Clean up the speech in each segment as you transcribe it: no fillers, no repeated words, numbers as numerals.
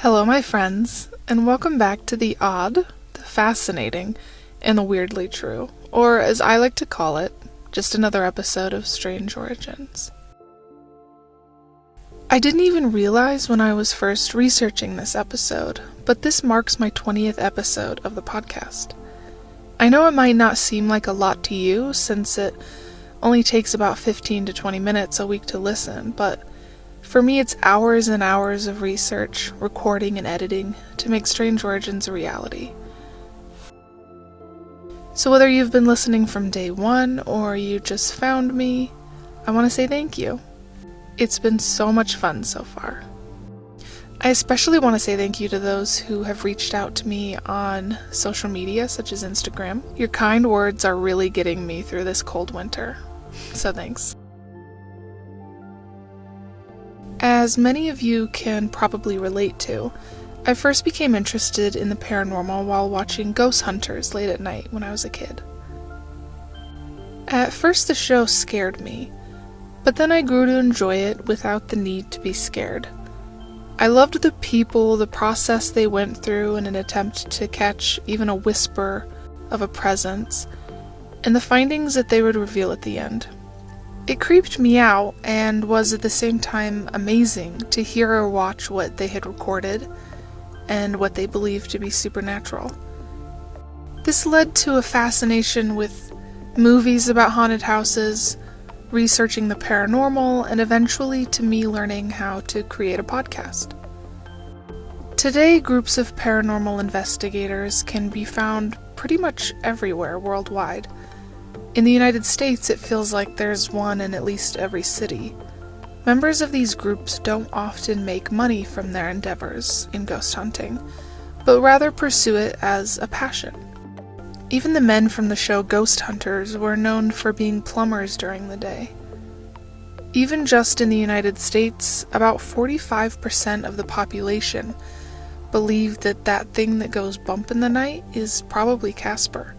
Hello, my friends, and welcome back to the odd, the fascinating, and the weirdly true, or as I like to call it, just another episode of Strange Origins. I didn't even realize when I was first researching this episode, but this marks my 20th episode of the podcast. I know it might not seem like a lot to you, since it only takes about 15 to 20 minutes a week to listen, but for me, it's hours and hours of research, recording, and editing to make Strange Origins a reality. So whether you've been listening from day one or you just found me, I want to say thank you. It's been so much fun so far. I especially want to say thank you to those who have reached out to me on social media, such as Instagram. Your kind words are really getting me through this cold winter, so thanks. As many of you can probably relate to, I first became interested in the paranormal while watching Ghost Hunters late at night when I was a kid. At first the show scared me, but then I grew to enjoy it without the need to be scared. I loved the people, the process they went through in an attempt to catch even a whisper of a presence, and the findings that they would reveal at the end. It creeped me out and was at the same time amazing to hear or watch what they had recorded and what they believed to be supernatural. This led to a fascination with movies about haunted houses, researching the paranormal, and eventually to me learning how to create a podcast. Today, groups of paranormal investigators can be found pretty much everywhere worldwide. In the United States, it feels like there's one in at least every city. Members of these groups don't often make money from their endeavors in ghost hunting, but rather pursue it as a passion. Even the men from the show Ghost Hunters were known for being plumbers during the day. Even just in the United States, about 45% of the population believe that that thing that goes bump in the night is probably Casper.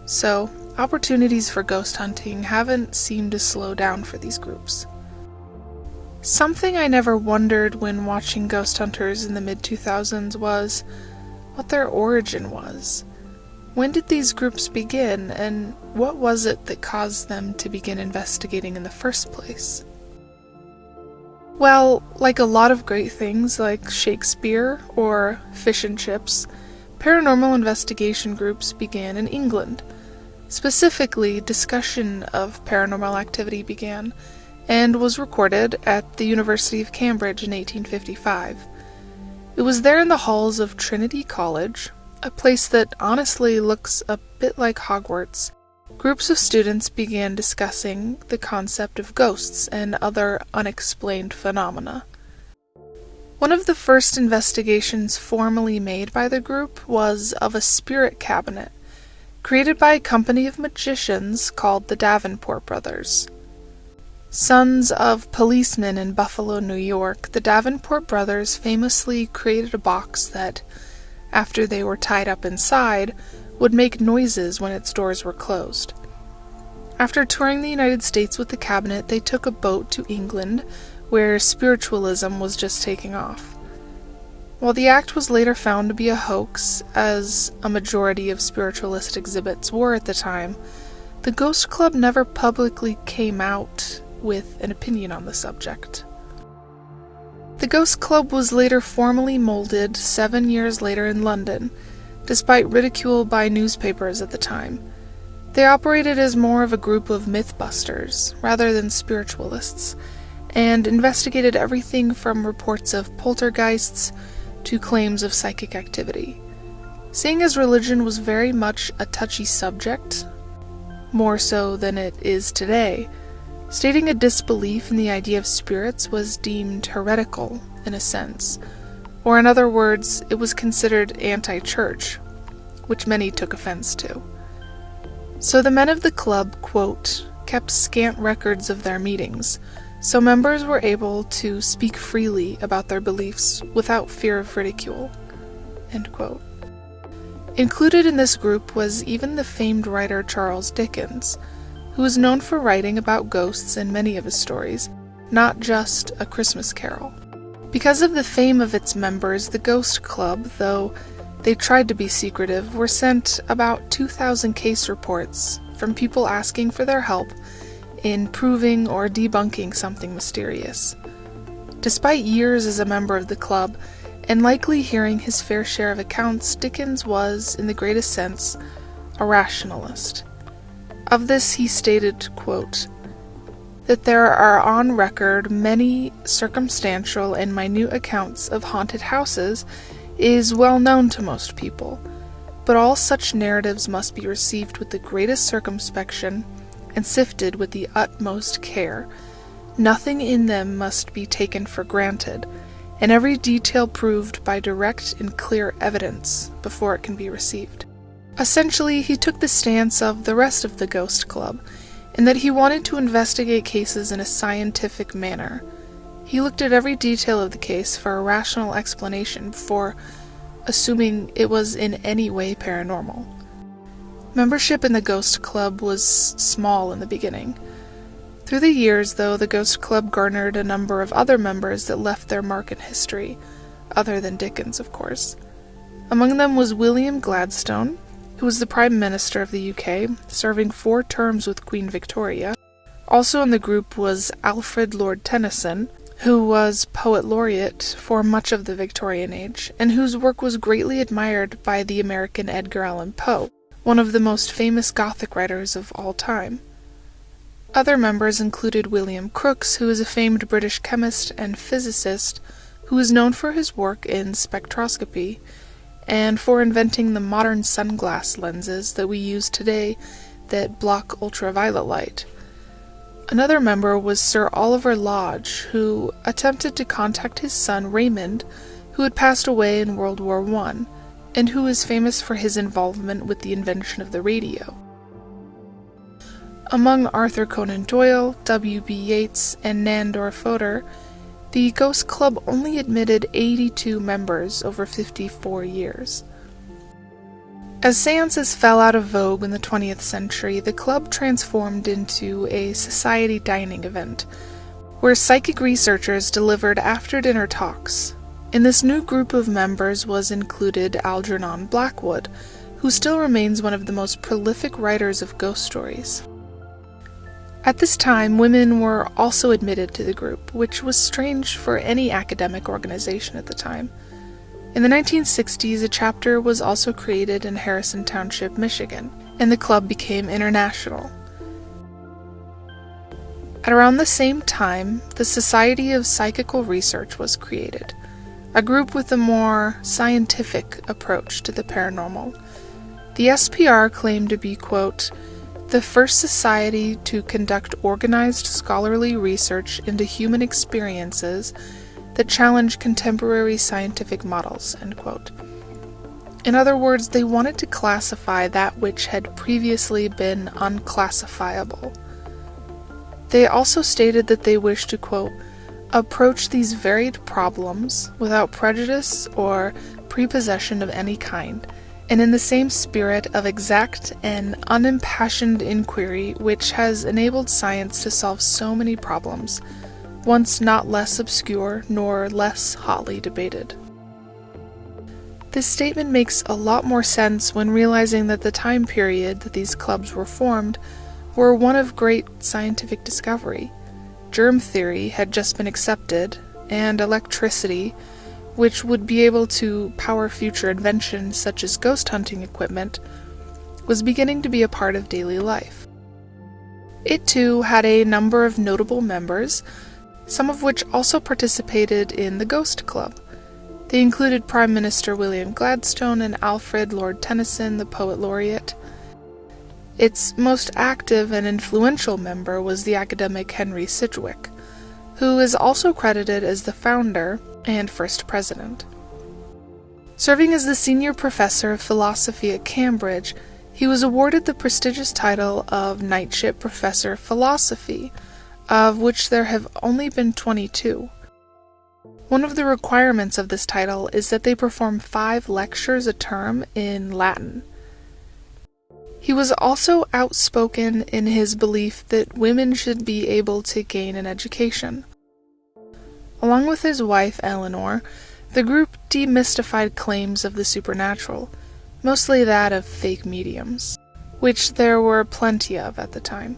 So, opportunities for ghost hunting haven't seemed to slow down for these groups. Something I never wondered when watching Ghost Hunters in the mid-2000s was what their origin was. When did these groups begin, and what was it that caused them to begin investigating in the first place? Well, like a lot of great things like Shakespeare or fish and chips, paranormal investigation groups began in England. Specifically, discussion of paranormal activity began, and was recorded at the University of Cambridge in 1855. It was there in the halls of Trinity College, a place that honestly looks a bit like Hogwarts. Groups of students began discussing the concept of ghosts and other unexplained phenomena. One of the first investigations formally made by the group was of a spirit cabinet, created by a company of magicians called the Davenport Brothers. Sons of policemen in Buffalo, New York, the Davenport brothers famously created a box that, after they were tied up inside, would make noises when its doors were closed. After touring the United States with the cabinet, they took a boat to England, where spiritualism was just taking off. While the act was later found to be a hoax, as a majority of spiritualist exhibits were at the time, the Ghost Club never publicly came out with an opinion on the subject. The Ghost Club was later formally molded 7 years later in London, despite ridicule by newspapers at the time. They operated as more of a group of mythbusters, rather than spiritualists, and investigated everything from reports of poltergeists to claims of psychic activity. Seeing as religion was very much a touchy subject, more so than it is today, Stating a disbelief in the idea of spirits was deemed heretical, in a sense, or in other words, it was considered anti-church, which many took offense to. So the men of the club, quote, kept scant records of their meetings, so members were able to speak freely about their beliefs without fear of ridicule, end quote. Included in this group was even the famed writer Charles Dickens, who was known for writing about ghosts in many of his stories, not just A Christmas Carol. Because of the fame of its members, the Ghost Club, though they tried to be secretive, were sent about 2,000 case reports from people asking for their help in proving or debunking something mysterious. Despite years as a member of the club, and likely hearing his fair share of accounts, Dickens was, in the greatest sense, a rationalist. Of this he stated, quote, that there are on record many circumstantial and minute accounts of haunted houses is well known to most people, but all such narratives must be received with the greatest circumspection and sifted with the utmost care. Nothing in them must be taken for granted, and every detail proved by direct and clear evidence before it can be received. Essentially, he took the stance of the rest of the Ghost Club, in that he wanted to investigate cases in a scientific manner. He looked at every detail of the case for a rational explanation before assuming it was in any way paranormal. Membership in the Ghost Club was small in the beginning. Through the years, though, the Ghost Club garnered a number of other members that left their mark in history, other than Dickens, of course. Among them was William Gladstone, who was the Prime Minister of the UK, serving 4 terms with Queen Victoria. Also in the group was Alfred Lord Tennyson, who was Poet Laureate for much of the Victorian age, and whose work was greatly admired by the American Edgar Allan Poe, one of the most famous Gothic writers of all time. Other members included William Crookes, who is a famed British chemist and physicist who is known for his work in spectroscopy and for inventing the modern sunglass lenses that we use today that block ultraviolet light. Another member was Sir Oliver Lodge, who attempted to contact his son Raymond, who had passed away in World War I, and who is famous for his involvement with the invention of the radio. Among Arthur Conan Doyle, W.B. Yeats, and Nandor Fodor, the Ghost Club only admitted 82 members over 54 years. As seances fell out of vogue in the 20th century, the club transformed into a society dining event, where psychic researchers delivered after-dinner talks. In this new group of members was included Algernon Blackwood, who still remains one of the most prolific writers of ghost stories. At this time, women were also admitted to the group, which was strange for any academic organization at the time. In the 1960s, a chapter was also created in Harrison Township, Michigan, and the club became international. At around the same time, the Society of Psychical Research was created, a group with a more scientific approach to the paranormal. The SPR claimed to be, quote, the first society to conduct organized scholarly research into human experiences that challenge contemporary scientific models, end quote. In other words, they wanted to classify that which had previously been unclassifiable. They also stated that they wished to, quote, approach these varied problems without prejudice or prepossession of any kind, and in the same spirit of exact and unimpassioned inquiry which has enabled science to solve so many problems, once not less obscure nor less hotly debated. This statement makes a lot more sense when realizing that the time period that these clubs were formed were one of great scientific discovery. Germ theory had just been accepted, and electricity, which would be able to power future inventions such as ghost hunting equipment, was beginning to be a part of daily life. It too had a number of notable members, some of which also participated in the Ghost Club. They included Prime Minister William Gladstone and Alfred Lord Tennyson, the Poet Laureate. Its most active and influential member was the academic Henry Sidgwick, who is also credited as the founder and first president. Serving as the senior professor of philosophy at Cambridge, he was awarded the prestigious title of Knightship Professor of Philosophy, of which there have only been 22. One of the requirements of this title is that they perform 5 lectures a term in Latin. He was also outspoken in his belief that women should be able to gain an education. Along with his wife Eleanor, the group demystified claims of the supernatural, mostly that of fake mediums, which there were plenty of at the time.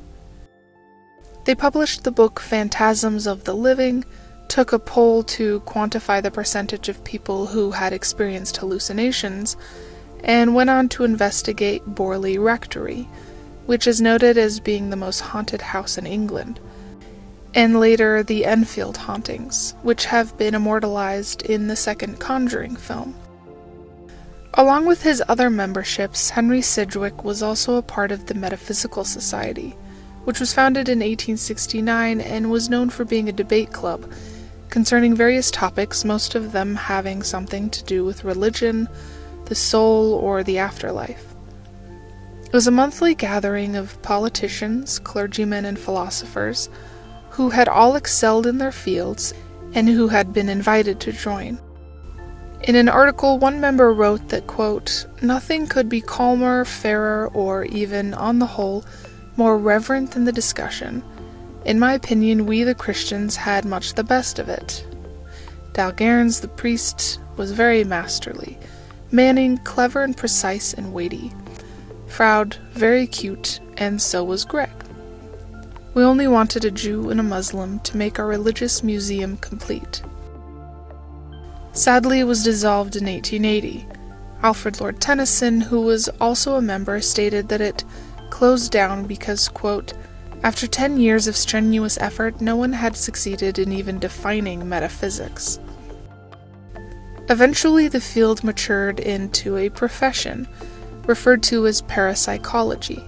They published the book Phantasms of the Living, took a poll to quantify the percentage of people who had experienced hallucinations, and went on to investigate Borley Rectory, which is noted as being the most haunted house in England, and later the Enfield hauntings, which have been immortalized in the second Conjuring film. Along with his other memberships, Henry Sidgwick was also a part of the Metaphysical Society, which was founded in 1869 and was known for being a debate club concerning various topics, most of them having something to do with religion, the soul, or the afterlife. It was a monthly gathering of politicians, clergymen, and philosophers who had all excelled in their fields and who had been invited to join. In an article, one member wrote that, quote, "Nothing could be calmer, fairer, or even, on the whole, more reverent than the discussion. In my opinion, we the Christians had much the best of it. Dalgairns, the priest, was very masterly. Manning, clever and precise and weighty. Froude, very cute, and so was Greg. We only wanted a Jew and a Muslim to make our religious museum complete." Sadly, it was dissolved in 1880. Alfred Lord Tennyson, who was also a member, stated that it closed down because, quote, "After 10 years of strenuous effort, no one had succeeded in even defining metaphysics." Eventually, the field matured into a profession, referred to as parapsychology.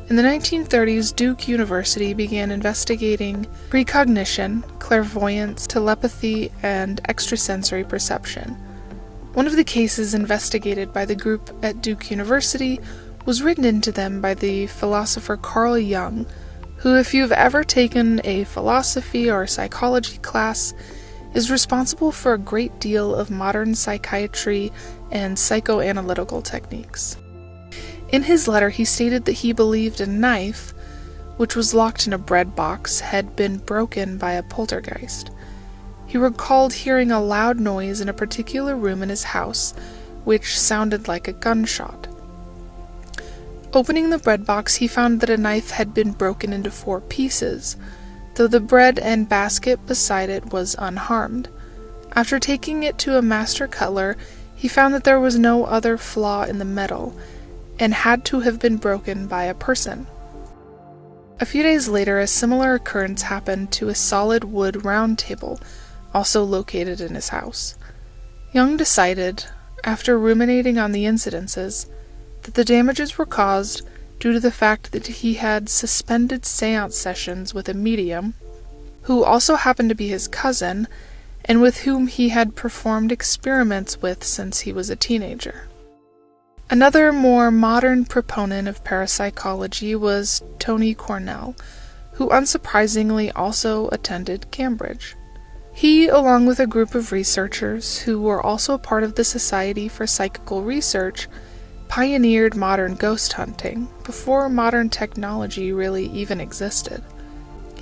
In the 1930s, Duke University began investigating precognition, clairvoyance, telepathy, and extrasensory perception. One of the cases investigated by the group at Duke University was written into them by the philosopher Carl Jung, who, if you've ever taken a philosophy or psychology class, is responsible for a great deal of modern psychiatry and psychoanalytical techniques. In his letter, he stated that he believed a knife, which was locked in a bread box, had been broken by a poltergeist. He recalled hearing a loud noise in a particular room in his house, which sounded like a gunshot. Opening the bread box, he found that a knife had been broken into 4 pieces, though the bread and basket beside it was unharmed. After taking it to a master cutler, he found that there was no other flaw in the metal, and had to have been broken by a person. A few days later, a similar occurrence happened to a solid wood round table, also located in his house. Jung decided, after ruminating on the incidences, that the damages were caused due to the fact that he had suspended seance sessions with a medium, who also happened to be his cousin, and with whom he had performed experiments with since he was a teenager. Another more modern proponent of parapsychology was Tony Cornell, who unsurprisingly also attended Cambridge. He, along with a group of researchers who were also part of the Society for Psychical Research, pioneered modern ghost hunting before modern technology really even existed.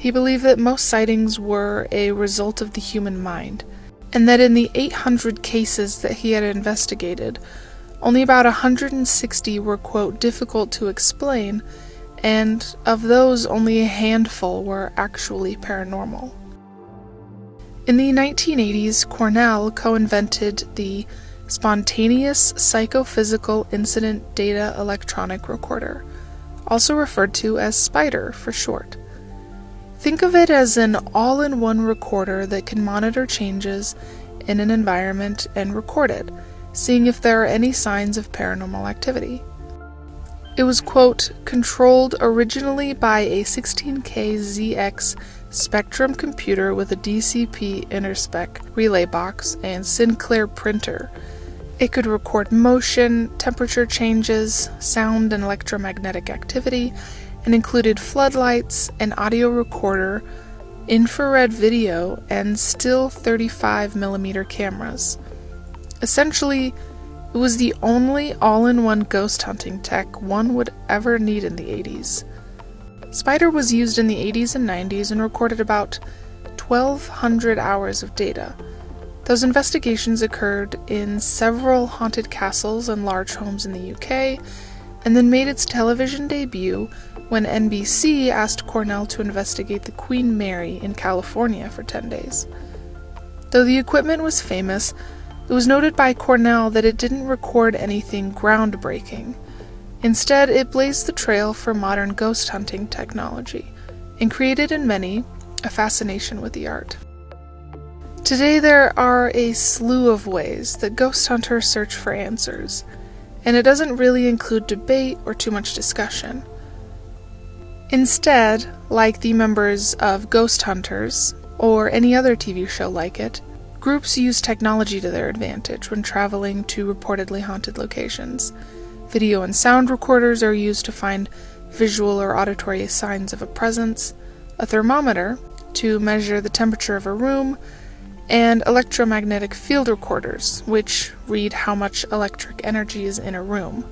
He believed that most sightings were a result of the human mind, and that in the 800 cases that he had investigated, only about 160 were, quote, difficult to explain, and of those only a handful were actually paranormal. In the 1980s, Cornell co-invented the Spontaneous Psychophysical Incident Data Electronic Recorder, also referred to as SPIDER for short. Think of it as an all-in-one recorder that can monitor changes in an environment and record it, seeing if there are any signs of paranormal activity. It was, quote, controlled originally by a 16K ZX Spectrum computer with a DCP interspec relay box and Sinclair printer. It could record motion, temperature changes, sound and electromagnetic activity, and included floodlights, an audio recorder, infrared video, and still 35mm cameras. Essentially, it was the only all-in-one ghost hunting tech one would ever need in the 80s. Spider was used in the 80s and 90s and recorded about 1,200 hours of data. Those investigations occurred in several haunted castles and large homes in the UK, and then made its television debut when NBC asked Cornell to investigate the Queen Mary in California for 10 days. Though the equipment was famous, it was noted by Cornell that it didn't record anything groundbreaking. Instead, it blazed the trail for modern ghost hunting technology, and created in many a fascination with the art. Today there are a slew of ways that ghost hunters search for answers, and it doesn't really include debate or too much discussion. Instead, like the members of Ghost Hunters, or any other TV show like it, groups use technology to their advantage when traveling to reportedly haunted locations. Video and sound recorders are used to find visual or auditory signs of a presence, a thermometer to measure the temperature of a room, and electromagnetic field recorders, which read how much electric energy is in a room.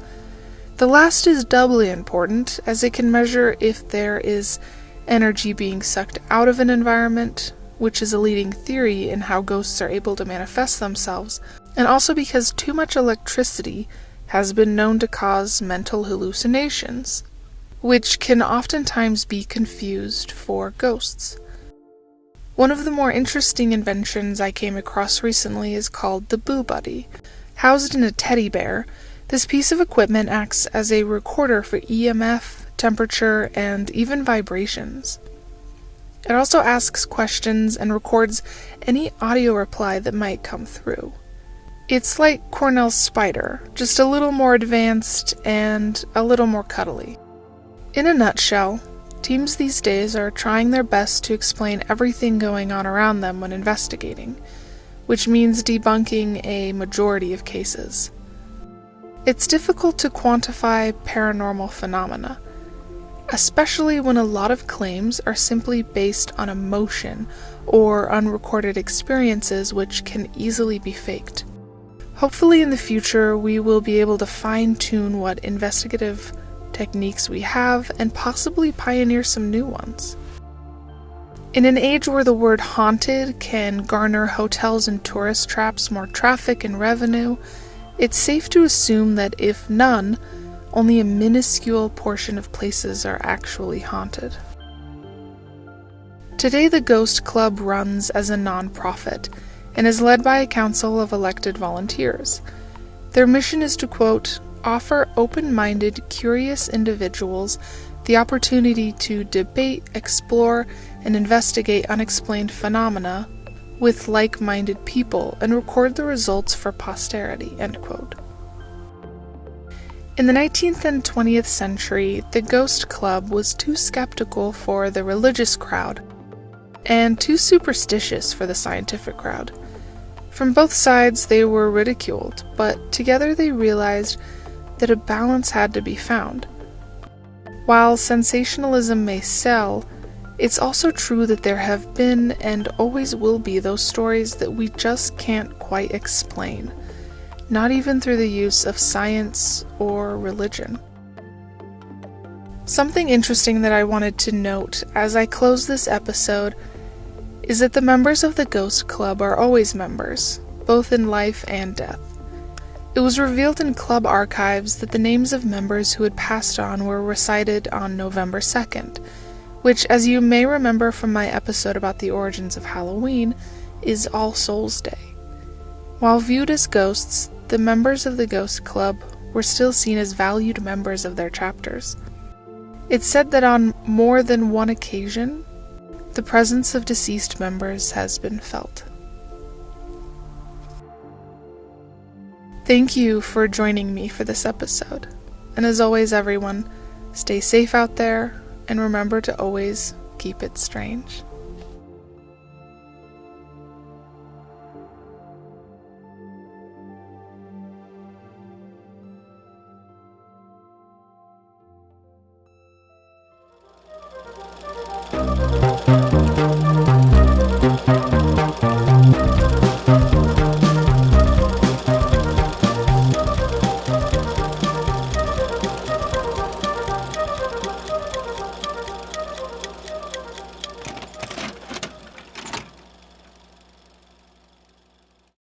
The last is doubly important, as it can measure if there is energy being sucked out of an environment, which is a leading theory in how ghosts are able to manifest themselves, and also because too much electricity has been known to cause mental hallucinations, which can oftentimes be confused for ghosts. One of the more interesting inventions I came across recently is called the Boo Buddy. Housed in a teddy bear, this piece of equipment acts as a recorder for EMF, temperature, and even vibrations. It also asks questions and records any audio reply that might come through. It's like Cornell's Spider, just a little more advanced and a little more cuddly. In a nutshell, teams these days are trying their best to explain everything going on around them when investigating, which means debunking a majority of cases. It's difficult to quantify paranormal phenomena, especially when a lot of claims are simply based on emotion or unrecorded experiences which can easily be faked. Hopefully in the future we will be able to fine-tune what investigative techniques we have and possibly pioneer some new ones. In an age where the word haunted can garner hotels and tourist traps more traffic and revenue, it's safe to assume that if none, only a minuscule portion of places are actually haunted. Today the Ghost Club runs as a non-profit and is led by a council of elected volunteers. Their mission is to, quote, offer open-minded, curious individuals the opportunity to debate, explore, and investigate unexplained phenomena with like-minded people and record the results for posterity, end quote. In the 19th and 20th century, the Ghost Club was too skeptical for the religious crowd and too superstitious for the scientific crowd. From both sides they were ridiculed, but together they realized that a balance had to be found. While sensationalism may sell, it's also true that there have been and always will be those stories that we just can't quite explain, not even through the use of science or religion. Something interesting that I wanted to note as I close this episode is that the members of the Ghost Club are always members, both in life and death. It was revealed in club archives that the names of members who had passed on were recited on November 2nd, which, as you may remember from my episode about the origins of Halloween, is All Souls Day. While viewed as ghosts, the members of the Ghost Club were still seen as valued members of their chapters. It's said that on more than one occasion, the presence of deceased members has been felt. Thank you for joining me for this episode. And as always, everyone, stay safe out there, and remember to always keep it strange.